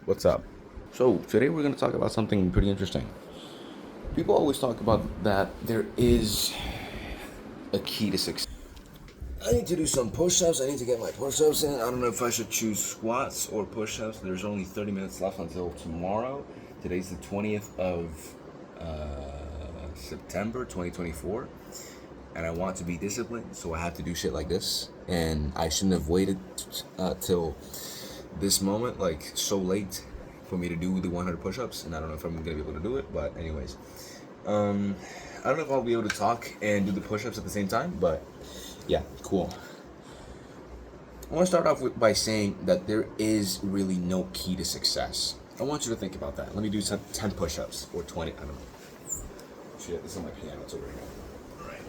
What's up? So, today we're going to talk about something pretty interesting. People always talk about that there is a key to success. I need to do some push ups. I need to get my push ups in. I don't know if I should choose squats or push ups. There's only 30 minutes left until tomorrow. Today's the 20th of September 2024. And I want to be disciplined, so I have to do shit like this. And I shouldn't have waited till this moment, like so late, for me to do the 100 push-ups. And I don't know if I'm gonna be able to do it, but anyways, I don't know if I'll be able to talk and do the push-ups at the same time, but yeah, cool. I want to start off by saying that there is really no key to success. I want you to think about that. Let me do 10 push-ups or 20. I don't know. Shit, this is my piano. It's over here. All right.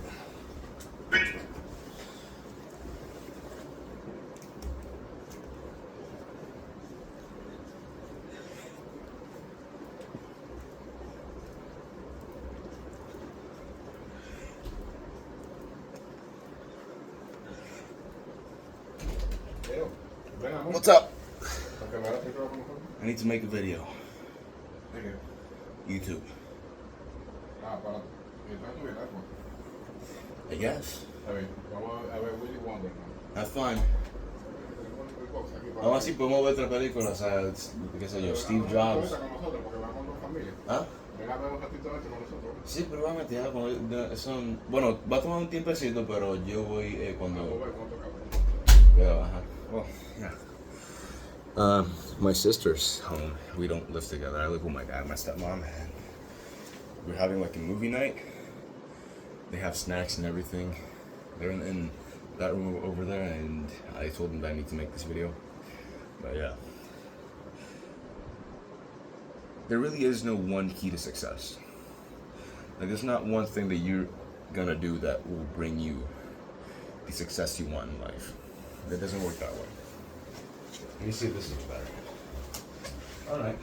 What's up? I need to make a video. YouTube. I guess. That's fine. Aún así podemos ver otra película, o sea, qué sé yo, Steve Jobs. ¿Ah? Sí, pero vamos a meter son, bueno, va a tomar un tiempecito, pero yo voy cuando veo, ajá. Well, yeah. My sister's home. We don't live together. I live with my dad and my stepmom, and we're having like a movie night. They have snacks and everything. They're in that room over there, and I told them that I need to make this video. But yeah, there really is no one key to success. Like, there's not one thing that you're gonna do that will bring you the success you want in life. It doesn't work that way. Let me see if this looks better. All right.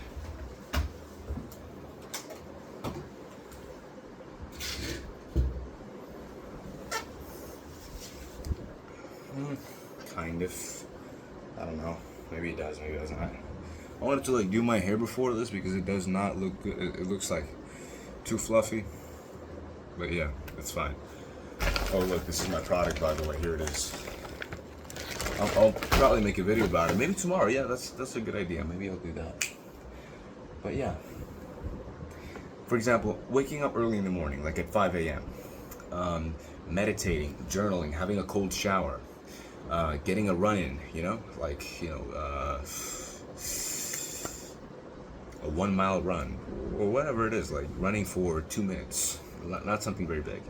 Kind of. I don't know. Maybe it does. Maybe it doesn't. I wanted to like do my hair before this because it does not look good. It looks like too fluffy. But yeah, it's fine. Oh look, this is my product, by the way. Here it is. I'll probably make a video about it. Maybe tomorrow. Yeah, that's a good idea. Maybe I'll do that. But yeah. For example, waking up early in the morning, like at 5 a.m., meditating, journaling, having a cold shower, getting a run in, a 1 mile run, or whatever it is, like running for 2 minutes, not something very big.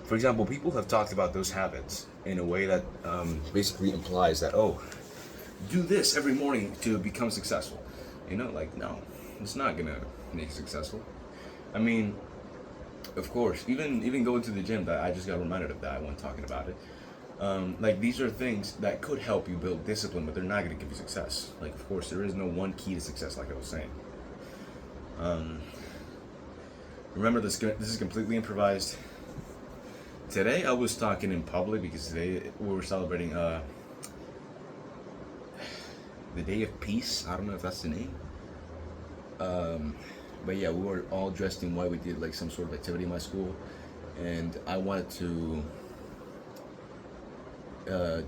For example, people have talked about those habits in a way that basically implies that, oh, do this every morning to become successful. No, it's not gonna make you successful. I mean, of course, even going to the gym, that I just got reminded of that when talking about it. Like, these are things that could help you build discipline, but they're not gonna give you success. Like, of course, there is no one key to success, like I was saying. Remember, this is completely improvised. Today I was talking in public because today we were celebrating the Day of Peace. I don't know if that's the name. But yeah, we were all dressed in white. We did like some sort of activity in my school, and I wanted to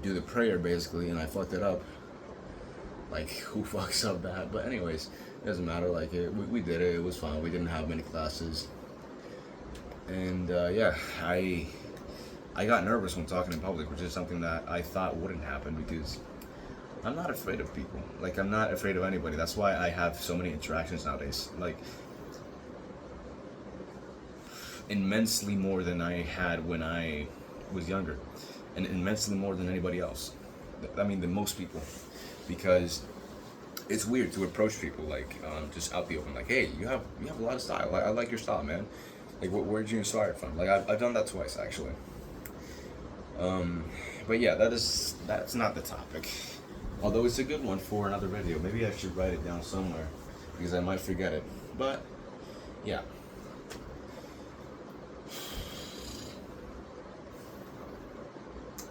do the prayer basically, and I fucked it up. Like, who fucks up that? But anyways, it doesn't matter. Like, we did it. It was fun. We didn't have many classes, and yeah, I got nervous when talking in public, which is something that I thought wouldn't happen because I'm not afraid of people. Like, I'm not afraid of anybody. That's why I have so many interactions nowadays. Like, immensely more than I had when I was younger, and immensely more than anybody else. I mean, than most people, because it's weird to approach people like just out the open, like, hey, you have a lot of style. I like your style, man. Like, where'd you inspire it from? Like, I've done that twice actually. But yeah, that's not the topic. Although it's a good one for another video. Maybe I should write it down somewhere because I might forget it. But yeah.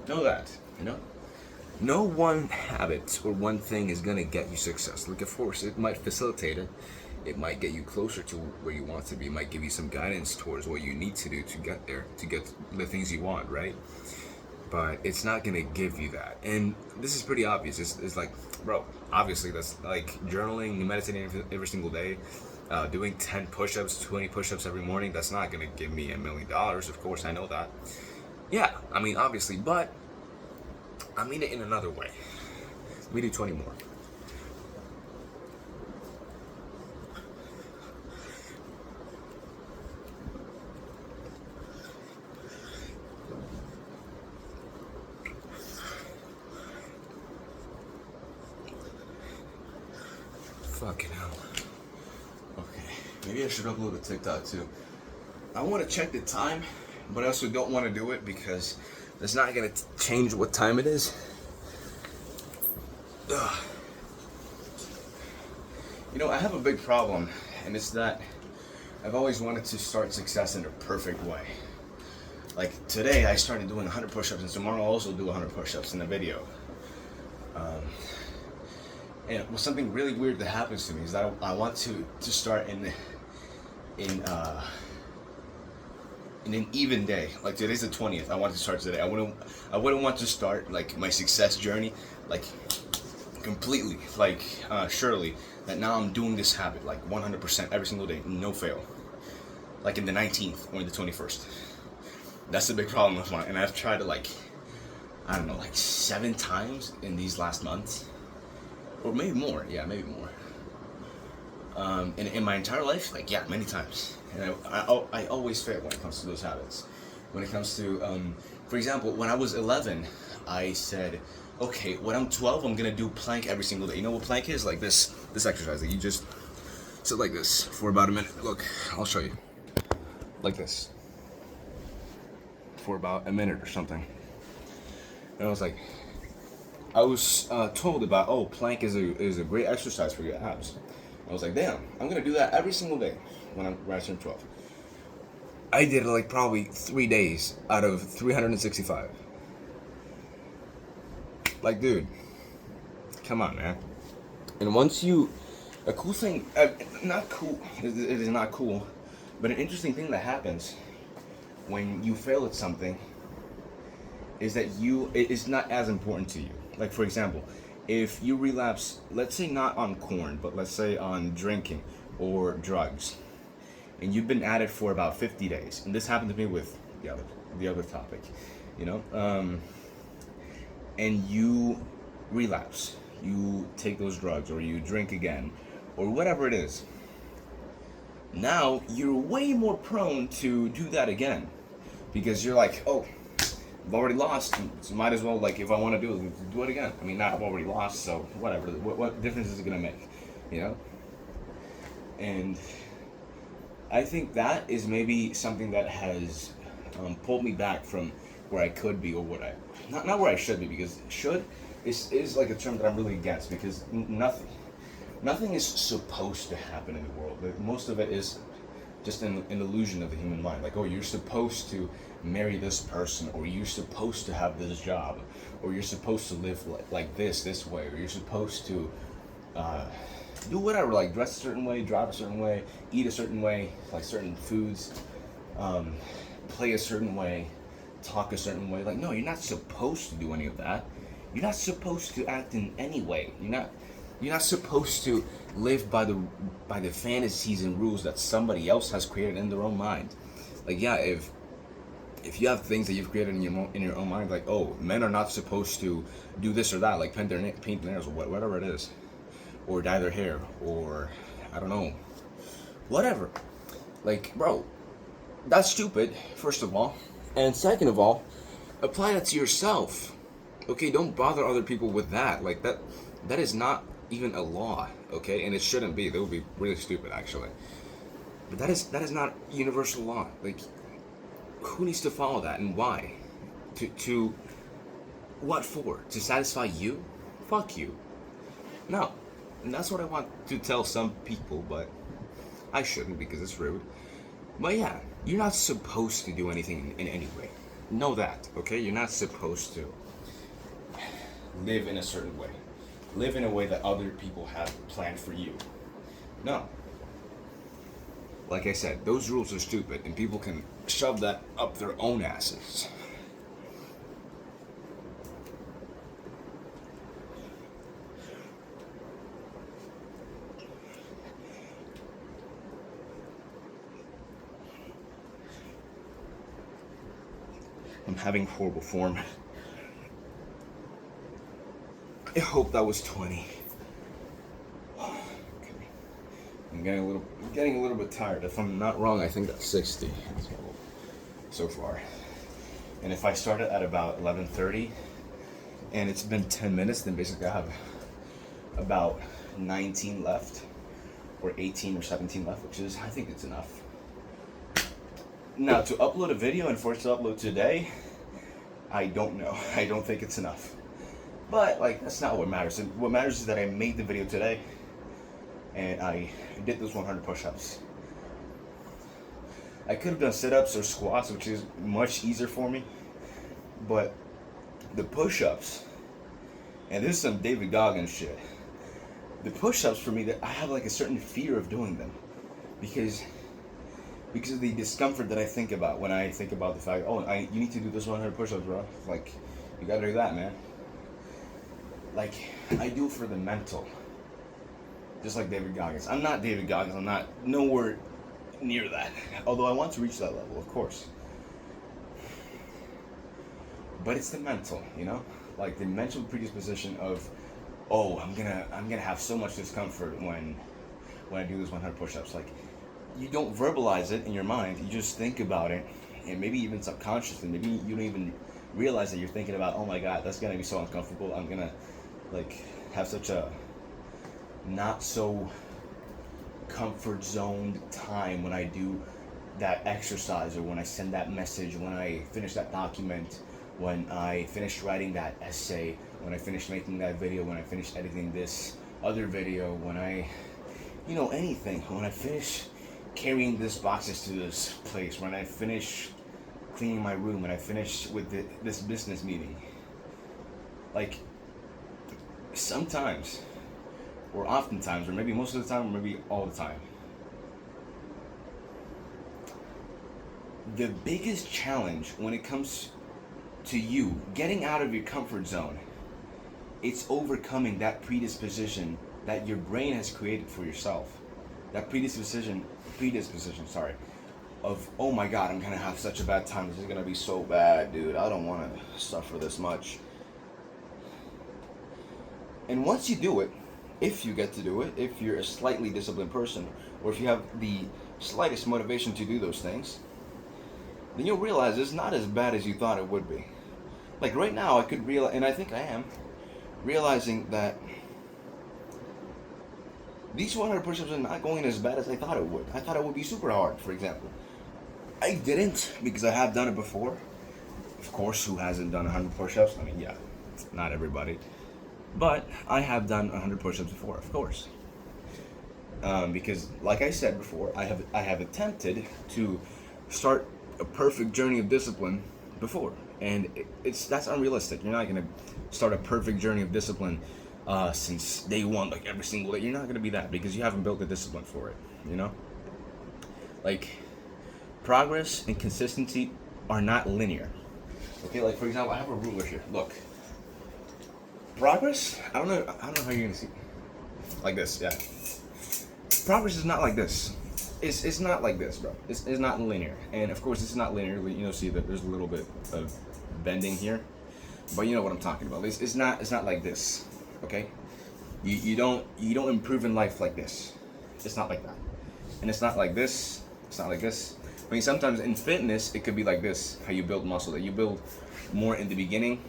Know that, No one habit or one thing is gonna get you success. Like, of course, it might facilitate it. It might get you closer to where you want to be. It might give you some guidance towards what you need to do to get there, to get the things you want, right? But it's not gonna give you that. And this is pretty obvious. It's like, bro, obviously that's like journaling, meditating every single day, doing 10 push-ups, 20 push-ups every morning. That's not gonna give me $1 million. Of course, I know that. Yeah, I mean, obviously, but I mean it in another way. Let me do 20 more. Fucking hell. Okay, maybe I should upload a TikTok too. I want to check the time, but I also don't want to do it because it's not gonna change what time it is. Ugh. You know, I have a big problem, and it's that I've always wanted to start success in a perfect way. Like today, I started doing 100 push-ups, and tomorrow I'll also do 100 push-ups in a video. And something really weird that happens to me is that I want to start in an even day. Like today's the 20th. I want to start today. I wouldn't want to start like my success journey like completely like surely that now I'm doing this habit like 100% every single day, no fail. Like in the 19th or in the 21st. That's the big problem of mine. And I've tried it like I don't know, like 7 times in these last months. Or maybe more, yeah, maybe more. In my entire life, like, yeah, many times. And I always fail when it comes to those habits. When it comes to, for example, when I was 11, I said, okay, when I'm 12, I'm gonna do plank every single day. You know what plank is? Like this exercise that you just sit like this for about a minute. Look, I'll show you. Like this. For about a minute or something. And I was like, I was told about, oh, plank is a great exercise for your abs. I was like, damn, I'm gonna do that every single day when I turn 12. I did it like probably 3 days out of 365. Like, dude, come on, man. And once a cool thing, not cool, it is not cool, but an interesting thing that happens when you fail at something is that it is not as important to you. Like, for example, if you relapse, let's say not on corn, but let's say on drinking or drugs, and you've been at it for about 50 days, and this happened to me with the other topic, you know, and you relapse, you take those drugs, or you drink again, or whatever it is, now you're way more prone to do that again, because you're like, oh, I've already lost, so might as well, like, if I want to do it again. I mean, not I've already lost, so whatever. What difference is it gonna make, you know? And I think that is maybe something that has pulled me back from where I could be, or what not where I should be, because should is like a term that I'm really against, because nothing is supposed to happen in the world. Most of it is just an illusion of the human mind. Like, oh, you're supposed to marry this person, or you're supposed to have this job, or you're supposed to live like this way, or you're supposed to do whatever, like dress a certain way, drive a certain way, eat a certain way, like certain foods, play a certain way, talk a certain way. Like, no, you're not supposed to do any of that. You're not supposed to act in any way. You're not supposed to live by the fantasies and rules that somebody else has created in their own mind. Like, yeah, if you have things that you've created in your own mind, like, oh, men are not supposed to do this or that, like paint their nails or whatever it is, or dye their hair, or I don't know, whatever. Like, bro, that's stupid, first of all, and second of all, apply that to yourself. Okay, don't bother other people with that. Like, that is not even a law, okay, and it shouldn't be. That would be really stupid, actually. But that is not universal law. Like, who needs to follow that, and why? To what for? To satisfy you? Fuck you. No. And that's what I want to tell some people, but I shouldn't, because it's rude. But yeah, you're not supposed to do anything in any way. Know that, okay? You're not supposed to. live in a certain way. Live in a way that other people have planned for you. No. Like I said, those rules are stupid, and people can shove that up their own asses. I'm having horrible form. I hope that was 20. Okay. I'm getting a little bit tired. If I'm not wrong, I think that's 60 so far. And if I started at about 11:30 and it's been 10 minutes, then basically I have about 19 left, or 18 or 17 left, which is, I think it's enough. Now, to upload a video and for it to upload today, I don't know. I don't think it's enough. But, like, that's not what matters. What matters is that I made the video today, and I did those 100 push-ups. I could have done sit-ups or squats, which is much easier for me, but the push-ups, and this is some David Goggins shit, the push-ups for me, that I have like a certain fear of doing them, because of the discomfort that I think about when I think about the fact, you need to do this 100 push-ups, bro. Like, you gotta do that, man. Like, I do it for the mental. Just like David Goggins. I'm not David Goggins. I'm not nowhere near that. Although I want to reach that level, of course. But it's the mental, you know? Like the mental predisposition of, I'm gonna have so much discomfort when I do those 100 push-ups. Like, you don't verbalize it in your mind. You just think about it, and maybe even subconsciously. Maybe you don't even realize that you're thinking about, oh my God, that's gonna be so uncomfortable. I'm gonna like have such a not so comfort zoned time when I do that exercise, or when I send that message, when I finish that document, when I finish writing that essay, when I finish making that video, when I finish editing this other video, when I, anything, when I finish carrying these boxes to this place, when I finish cleaning my room, when I finish with this business meeting. Like, sometimes, or oftentimes, or maybe most of the time, or maybe all the time, the biggest challenge when it comes to you getting out of your comfort zone, it's overcoming that predisposition that your brain has created for yourself. That predisposition, of, oh my God, I'm gonna have such a bad time. This is gonna be so bad, dude. I don't wanna suffer this much. And once you do it, if you get to do it, if you're a slightly disciplined person, or if you have the slightest motivation to do those things, then you'll realize it's not as bad as you thought it would be. Like right now, I could realize, and I think I am, realizing that these 100 push-ups are not going as bad as I thought it would. I thought it would be super hard, for example. I didn't, because I have done it before. Of course, who hasn't done 100 push-ups? I mean, yeah, not everybody. But I have done 100 push-ups before, of course. Because, like I said before, I have attempted to start a perfect journey of discipline before, and that's unrealistic. You're not gonna start a perfect journey of discipline since day one, like every single day. You're not gonna be that, because you haven't built the discipline for it. Like, progress and consistency are not linear. Okay, like for example, I have a ruler here. Look. Progress, I don't know how you're gonna see. Like this, yeah. Progress is not like this. It's not like this, bro. It's not linear. And of course, it's not linear. See that there's a little bit of bending here, but you know what I'm talking about. It's not like this, okay? You don't improve in life like this. It's not like that, and it's not like this. It's not like this. I mean, sometimes in fitness, it could be like this. How you build muscle, that you build more in the beginning,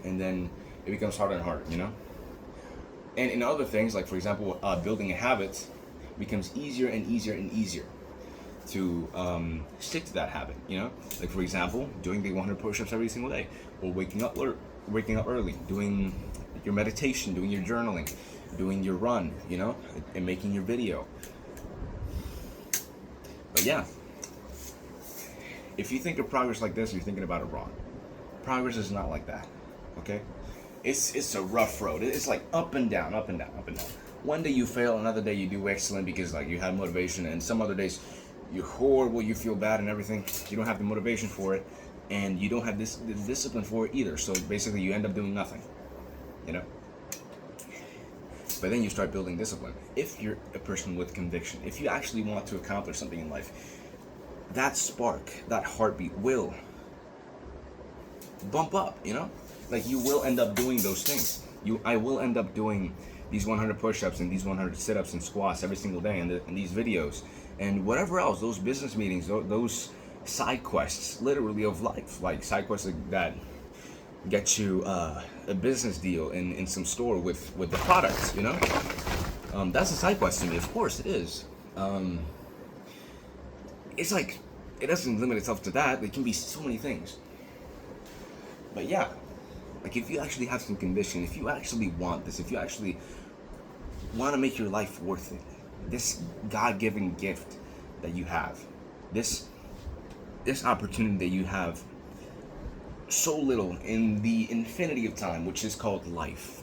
and then it becomes harder and harder, And in other things, like for example, building a habit becomes easier and easier and easier to stick to that habit, Like for example, doing the 100 push-ups every single day, or waking up early, doing your meditation, doing your journaling, doing your run, and making your video. But yeah, if you think of progress like this, you're thinking about it wrong. Progress is not like that, okay? it's a rough road. It's like up and down, up and down, up and down. One day you fail, another day you do excellent because like you have motivation, and some other days you're horrible, you feel bad and everything. You don't have the motivation for it, and you don't have the discipline for it either. So basically, you end up doing nothing. You know. But then you start building discipline. If you're a person with conviction, if you actually want to accomplish something in life, that spark, that heartbeat will bump up, you know? Like you will end up doing those things. I will end up doing these 100 push-ups and these 100 sit-ups and squats every single day, and these videos and whatever else, those business meetings, those side quests, literally of life, like side quests that get you a business deal in some store with the products, you know. That's a side quest to me. Of course, it is. It's like it doesn't limit itself to that. It can be so many things. But yeah, like if you actually have some conviction, if you actually want this, if you actually want to make your life worth it, this God-given gift that you have, this opportunity that you have so little in the infinity of time, which is called life.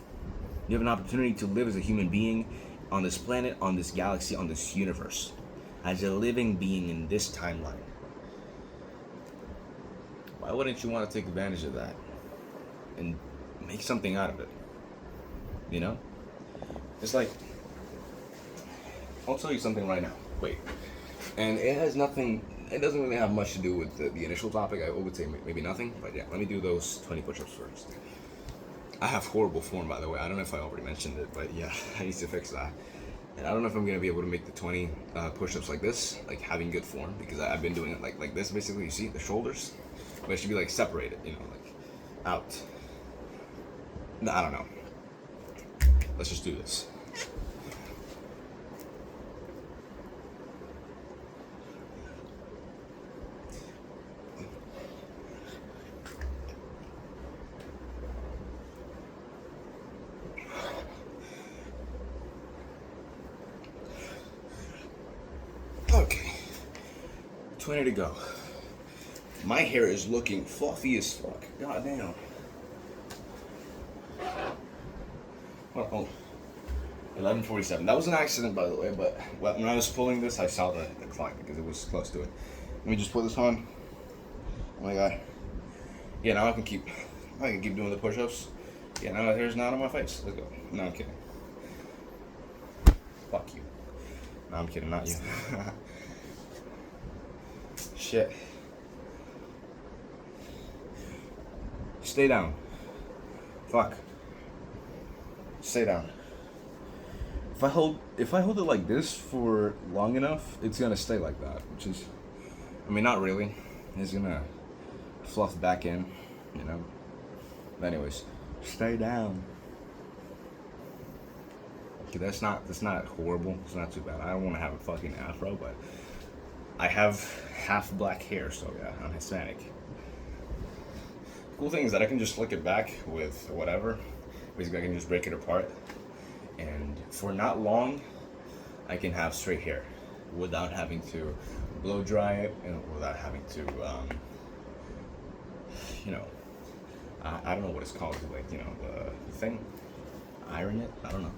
You have an opportunity to live as a human being on this planet, on this galaxy, on this universe, as a living being in this timeline. Why wouldn't you want to take advantage of that and make something out of it? You know? It's like, I'll tell you something right now. Wait. And it has nothing, it doesn't really have much to do with the initial topic. I would say maybe nothing, but yeah, let me do those 20 push-ups first. I have horrible form, by the way. I don't know if I already mentioned it, but yeah, I need to fix that. And I don't know if I'm going to be able to make the 20 push-ups like this, like having good form, because I've been doing it like this, basically. You see, the shoulders, but it should be like separated, you know, like out. No, I don't know. Let's just do this. Okay, 20 to go. My hair is looking fluffy as fuck. God damn. Oh, 11:47. That was an accident, by the way, but when I was pulling this, I saw the clock because it was close to it. Let me just put this on. Oh my god. Yeah, now I can keep doing the push-ups. Yeah, now the hair's not on my face. Let's go. No, I'm kidding. Fuck you. No, I'm kidding, not you. Shit. Stay down. Fuck. Stay down. If I hold it like this for long enough, it's gonna stay like that, which is, I mean, not really. It's gonna fluff back in, you know. But anyways, stay down. Okay, that's not horrible. It's not too bad. I don't want to have a fucking afro, but I have half black hair, so yeah, I'm Hispanic. Cool thing is that I can just flick it back with whatever. Basically, I can just break it apart, and for not long, I can have straight hair without having to blow dry it and without having to, you know, I don't know what it's called, like, you know, the thing, iron it. I don't know,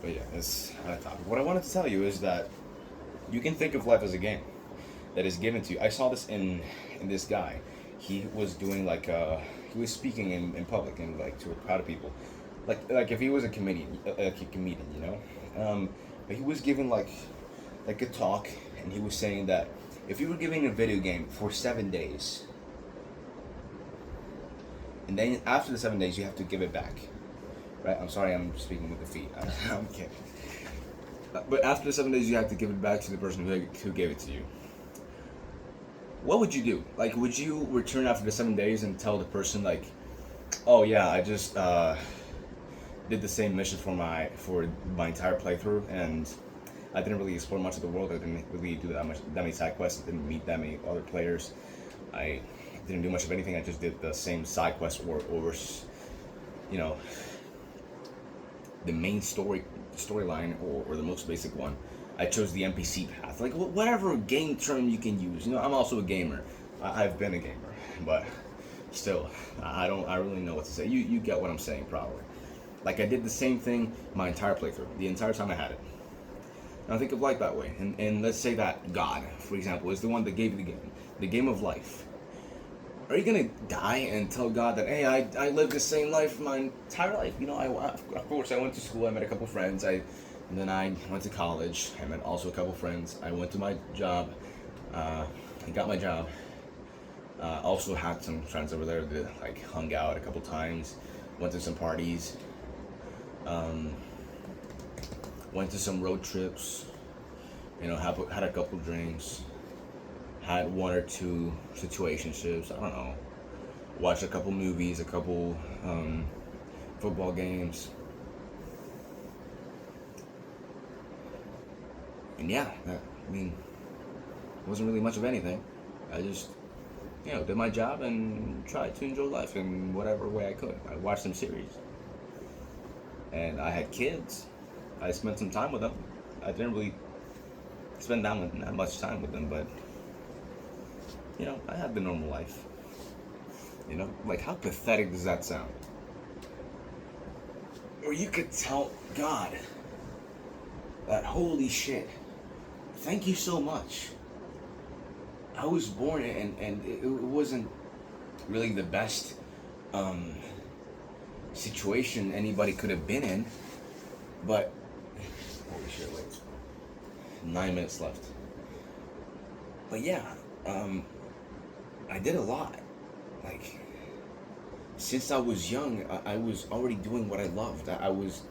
but yeah, it's not a topic. What I wanted to tell you is that you can think of life as a game that is given to you. I saw this in this guy. He was doing like he was speaking in public and like to a crowd of people, like if he was a comedian, you know. But he was giving like a talk, and he was saying that if you were giving a video game for 7 days, and then after the 7 days you have to give it back, right? I'm sorry, I'm speaking with the feet. I'm kidding. But after the 7 days you have to give it back to the person who gave it to you. What would you do? Like, would you return after the 7 days and tell the person like, oh yeah, I just did the same mission for my entire playthrough, and I didn't really explore much of the world. I didn't really do that many side quests. I didn't meet that many other players. I didn't do much of anything. I just did the same side quest or you know, the main storyline or the most basic one. I chose the NPC path, like whatever game term you can use. You know, I'm also a gamer. I've been a gamer, but still, I really know what to say. You get what I'm saying, probably. Like, I did the same thing my entire playthrough, the entire time I had it. Now think of life that way, and let's say that God, for example, is the one that gave you the game of life. Are you gonna die and tell God that, hey, I lived the same life my entire life? You know, of course I went to school, I met a couple friends, and then I went to college, I met also a couple friends. I went to my job, I got my job. Also had some friends over there that like hung out a couple times, went to some parties. Went to some road trips, you know, had a couple drinks, had one or two situationships, I don't know, watched a couple movies, a couple football games. And yeah, I mean, it wasn't really much of anything. I just, you know, did my job and tried to enjoy life in whatever way I could. I watched some series. And I had kids. I spent some time with them. I didn't really spend that much time with them, but you know, I had the normal life. You know, like how pathetic does that sound? Or you could tell God that, holy shit, thank you so much. I was born and it wasn't really the best situation anybody could have been in, but holy shit, wait. 9 minutes left. But yeah, I did a lot. Like, since I was young, I was already doing what I loved. I was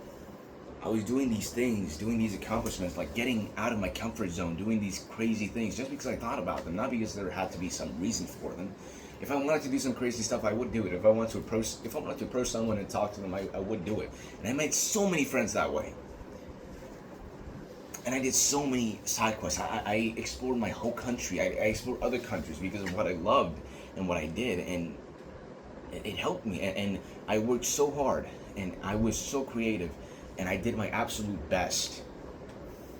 doing these things, doing these accomplishments, like getting out of my comfort zone, doing these crazy things just because I thought about them, not because there had to be some reason for them. If I wanted to do some crazy stuff, I would do it. If I wanted to approach someone and talk to them, I would do it. And I made so many friends that way. And I did so many side quests. I explored my whole country. I explored other countries because of what I loved and what I did. And it helped me. And I worked so hard. And I was so creative. And I did my absolute best.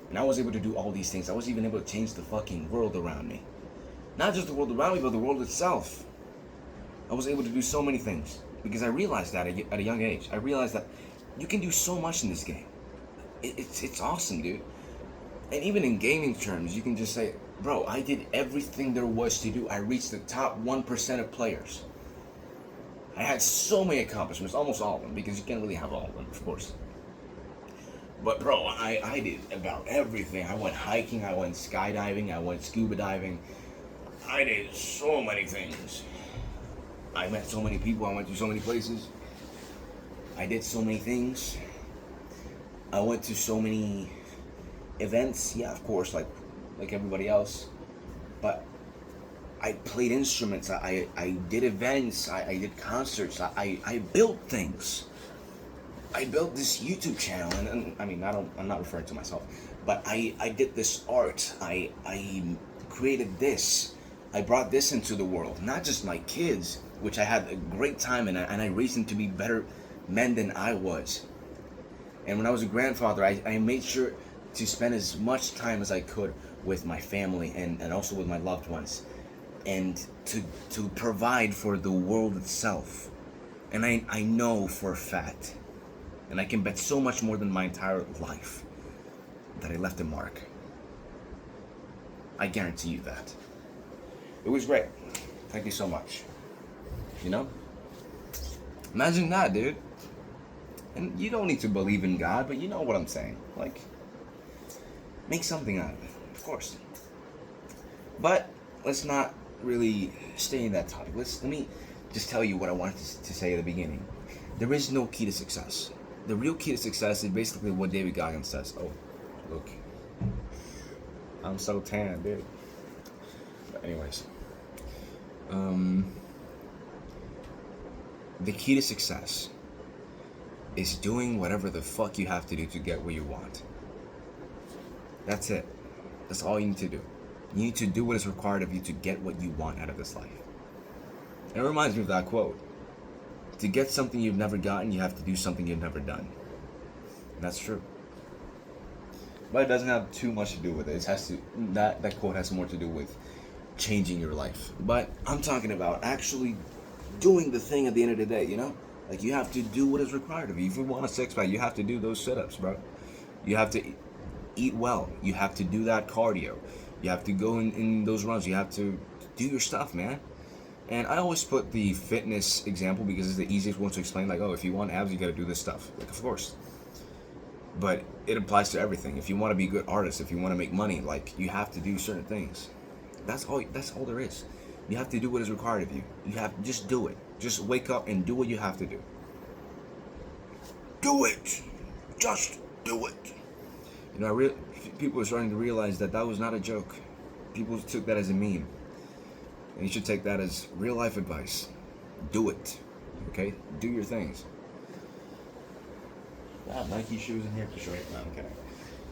And I was able to do all these things. I was even able to change the fucking world around me. Not just the world around me, but the world itself. I was able to do so many things. Because I realized that at a young age. I realized that you can do so much in this game. It's awesome, dude. And even in gaming terms, you can just say, bro, I did everything there was to do. I reached the top 1% of players. I had so many accomplishments, almost all of them, because you can't really have all of them, of course. But bro, I did about everything. I went hiking, I went skydiving, I went scuba diving. I did so many things. I met so many people, I went to so many places. I did so many things. I went to so many events, yeah, of course, like everybody else. But I played instruments, I did events, I did concerts, I built things. I built this YouTube channel, and I mean, I'm not referring to myself, but I did this art, I created this, I brought this into the world, not just my kids, which I had a great time in, and I raised them to be better men than I was. And when I was a grandfather, I made sure to spend as much time as I could with my family and also with my loved ones, and to provide for the world itself. And I know for a fact, and I can bet so much more than my entire life, that I left a mark. I guarantee you that. It was great. Thank you so much. You know? Imagine that, dude. And you don't need to believe in God, but you know what I'm saying. Like, make something out of it, of course. But let's not really stay in that topic. Let me just tell you what I wanted to say at the beginning. There is no key to success. The real key to success is basically what David Goggins says. Oh, look. I'm so tan, dude. But anyways. The key to success is doing whatever the fuck you have to do to get what you want. That's it. That's all you need to do. You need to do what is required of you to get what you want out of this life. And it reminds me of that quote. To get something you've never gotten, you have to do something you've never done. And that's true. But it doesn't have too much to do with it. It has to, that quote has more to do with changing your life. But I'm talking about actually doing the thing at the end of the day, you know? Like, you have to do what is required of you. If you want a six pack, you have to do those sit-ups, bro. You have to eat well. You have to do that cardio. You have to go in those runs. You have to do your stuff, man. And I always put the fitness example because it's the easiest one to explain. Like, oh, if you want abs, you got to do this stuff. Like, of course. But it applies to everything. If you want to be a good artist, if you want to make money, like, you have to do certain things. That's all there is. You have to do what is required of you. You have to just do it. Just wake up and do what you have to do. Do it. Just do it. You know, people are starting to realize that was not a joke. People took that as a meme. And you should take that as real life advice. Do it. Okay? Do your things. I have Nike shoes in here for sure. No, I'm kidding.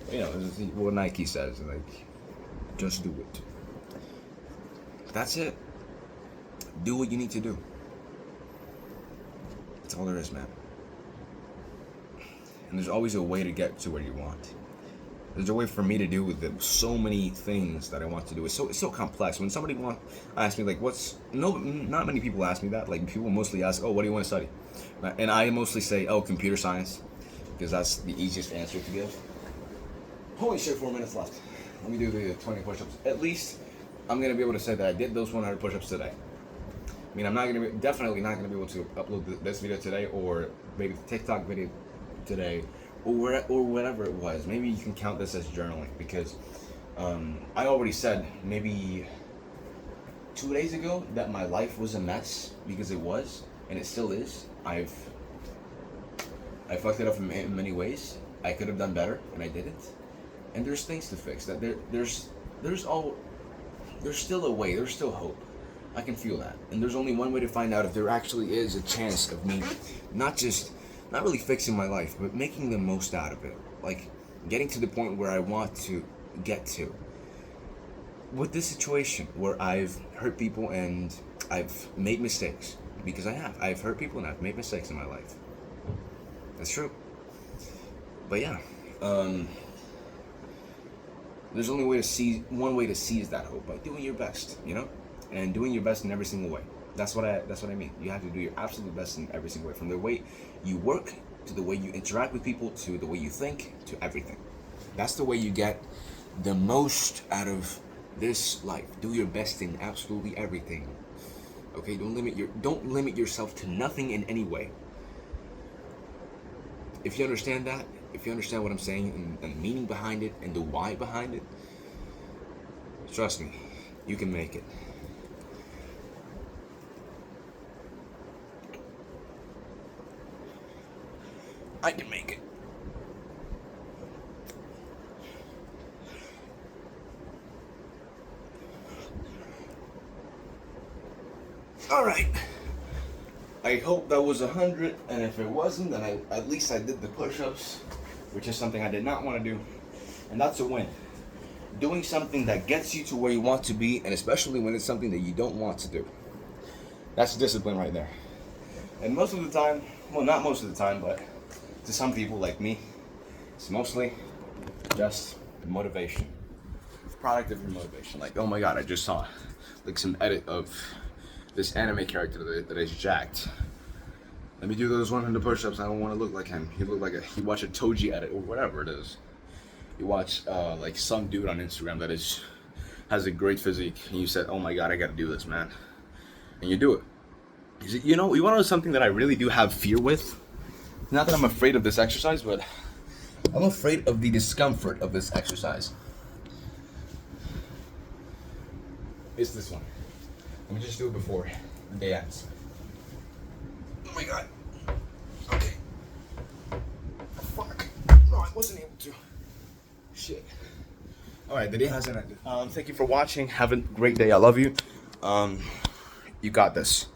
But, you know, this is what Nike says. Like, just do it. That's it. Do what you need to do. That's all there is, man. And there's always a way to get to where you want. There's a way for me to do with so many things that I want to do. It's so complex. When somebody asks me, like, not many people ask me that. Like, people mostly ask, oh, what do you want to study? And I mostly say, oh, computer science, because that's the easiest answer to give. Holy shit, 4 minutes left. Let me do the 20 push-ups. At least I'm going to be able to say that I did those 100 push-ups today. I mean, I'm definitely not going to be able to upload this video today, or maybe the TikTok video today, or whatever it was. Maybe you can count this as journaling, because I already said maybe 2 days ago that my life was a mess, because it was, and it still is. I fucked it up in many ways. I could have done better, and I didn't. And there's things to fix. That there's still a way. There's still hope. I can feel that. And there's only one way to find out if there actually is a chance of me not really fixing my life, but making the most out of it. Like, getting to the point where I want to get to. With this situation where I've hurt people and I've made mistakes, because I've hurt people and I've made mistakes in my life. That's true. But yeah, there's only one way to seize that hope, by doing your best, you know, and doing your best in every single way. That's what I mean. You have to do your absolute best in every single way, from the way you work to the way you interact with people to the way you think to everything. That's the way you get the most out of this life. Do your best in absolutely everything. Okay, don't limit yourself to nothing in any way. If you understand that, if you understand what I'm saying and the meaning behind it and the why behind it, trust me, you can make it. I can make it. All right. I hope that was 100, and if it wasn't, then at least I did the push-ups, which is something I did not want to do, and that's a win. Doing something that gets you to where you want to be, and especially when it's something that you don't want to do. That's discipline right there. And most of the time, well, not most of the time, but to some people like me, it's mostly just motivation. Product of your motivation. Like, oh my god, I just saw like some edit of this anime character that is jacked. Let me do those 100 push-ups. I don't want to look like him. You watch a Toji edit or whatever it is. You watch like some dude on Instagram that has a great physique, and you said, oh my god, I gotta do this, man. And you do it. You know, you want to know something that I really do have fear with? Not that I'm afraid of this exercise, but I'm afraid of the discomfort of this exercise. It's this one. Let me just do it before the day ends. Oh my god. Okay. Fuck. No, I wasn't able to. Shit. Alright, the day hasn't ended. Thank you for watching. Have a great day. I love you. You got this.